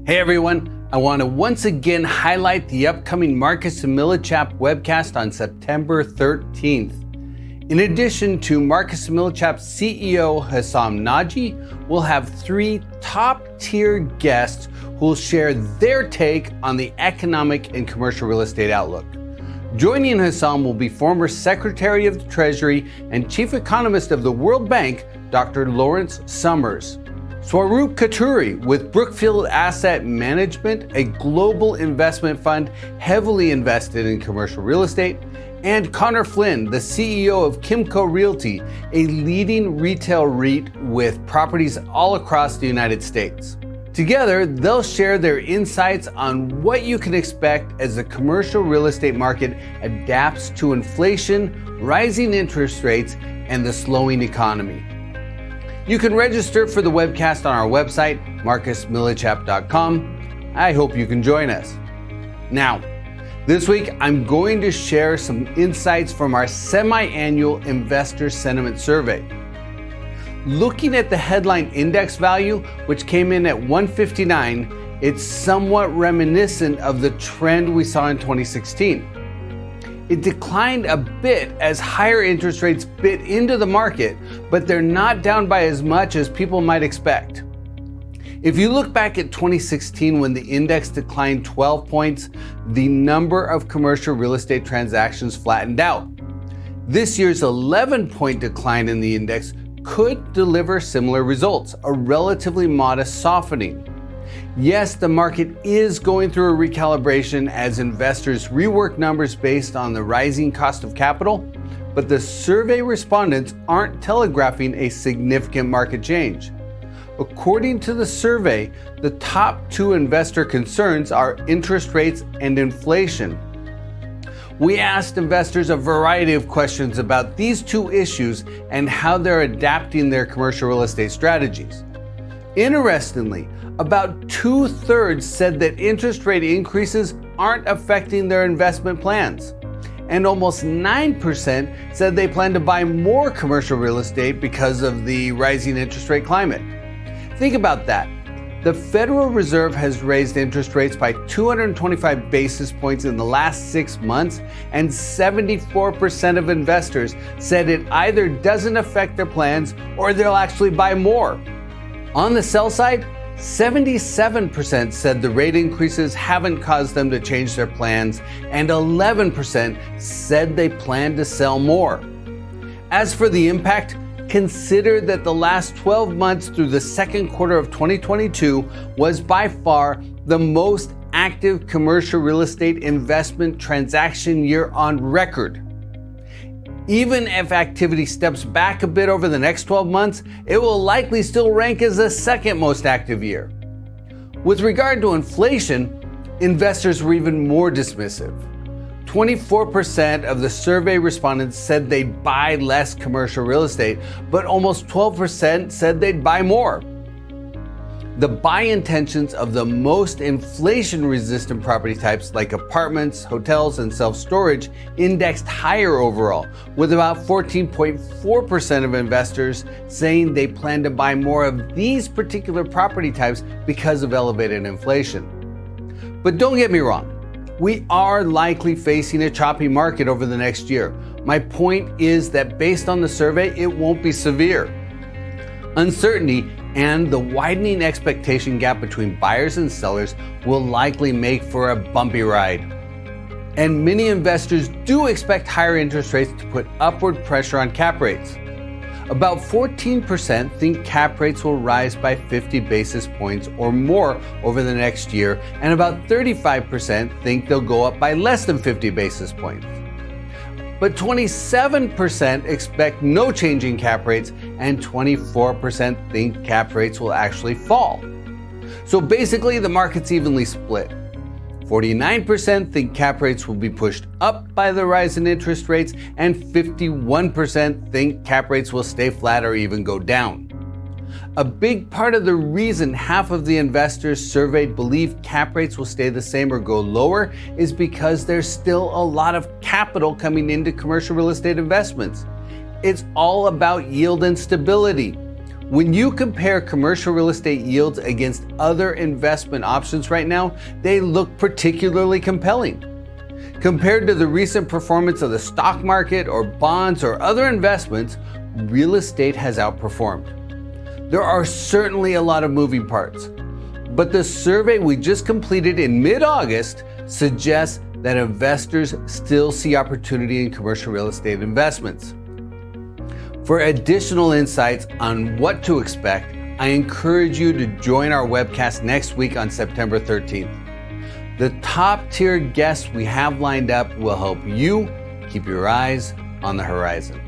Hey everyone, I want to once again highlight the upcoming Marcus and Millichap webcast on September 13th. In addition to Marcus and Millichap's CEO Hassam Naji, we'll have three top-tier guests who will share their take on the economic and commercial real estate outlook. Joining Hassam will be former Secretary of the Treasury and Chief Economist of the World Bank, Dr. Lawrence Summers. Swaroop Katuri with Brookfield Asset Management, a global investment fund heavily invested in commercial real estate, and Connor Flynn, the CEO of Kimco Realty, a leading retail REIT with properties all across the United States. Together, they'll share their insights on what you can expect as the commercial real estate market adapts to inflation, rising interest rates, and the slowing economy. You can register for the webcast on our website, marcusmillichap.com. I hope you can join us. Now, this week I'm going to share some insights from our semi-annual investor sentiment survey. Looking at the headline index value, which came in at 159, it's somewhat reminiscent of the trend we saw in 2016. It declined a bit as higher interest rates bit into the market, but they're not down by as much as people might expect. If you look back at 2016 when the index declined 12 points, the number of commercial real estate transactions flattened out. This year's 11-point decline in the index could deliver similar results, a relatively modest softening. Yes, the market is going through a recalibration as investors rework numbers based on the rising cost of capital, but the survey respondents aren't telegraphing a significant market change. According to the survey, the top two investor concerns are interest rates and inflation. We asked investors a variety of questions about these two issues and how they're adapting their commercial real estate strategies. Interestingly, about 2/3 said that interest rate increases aren't affecting their investment plans. And almost 9% said they plan to buy more commercial real estate because of the rising interest rate climate. Think about that. The Federal Reserve has raised interest rates by 225 basis points in the last 6 months, and 74% of investors said it either doesn't affect their plans or they'll actually buy more. On the sell side, 77% said the rate increases haven't caused them to change their plans, and 11% said they plan to sell more. As for the impact, consider that the last 12 months through the second quarter of 2022 was by far the most active commercial real estate investment transaction year on record. Even if activity steps back a bit over the next 12 months, it will likely still rank as the second most active year. With regard to inflation, investors were even more dismissive. 24% of the survey respondents said they'd buy less commercial real estate, but almost 12% said they'd buy more. The buy intentions of the most inflation-resistant property types like apartments, hotels, and self-storage indexed higher overall, with about 14.4% of investors saying they plan to buy more of these particular property types because of elevated inflation. But don't get me wrong, we are likely facing a choppy market over the next year. My point is that based on the survey, it won't be severe. Uncertainty and the widening expectation gap between buyers and sellers will likely make for a bumpy ride. And many investors do expect higher interest rates to put upward pressure on cap rates. About 14% think cap rates will rise by 50 basis points or more over the next year, and about 35% think they'll go up by less than 50 basis points. But 27% expect no change in cap rates, and 24% think cap rates will actually fall. So basically, the market's evenly split. 49% think cap rates will be pushed up by the rise in interest rates, and 51% think cap rates will stay flat or even go down. A big part of the reason half of the investors surveyed believe cap rates will stay the same or go lower is because there's still a lot of capital coming into commercial real estate investments. It's all about yield and stability. When you compare commercial real estate yields against other investment options right now, they look particularly compelling. Compared to the recent performance of the stock market or bonds or other investments, real estate has outperformed. There are certainly a lot of moving parts, but the survey we just completed in mid-August suggests that investors still see opportunity in commercial real estate investments. For additional insights on what to expect, I encourage you to join our webcast next week on September 13th. The top-tier guests we have lined up will help you keep your eyes on the horizon.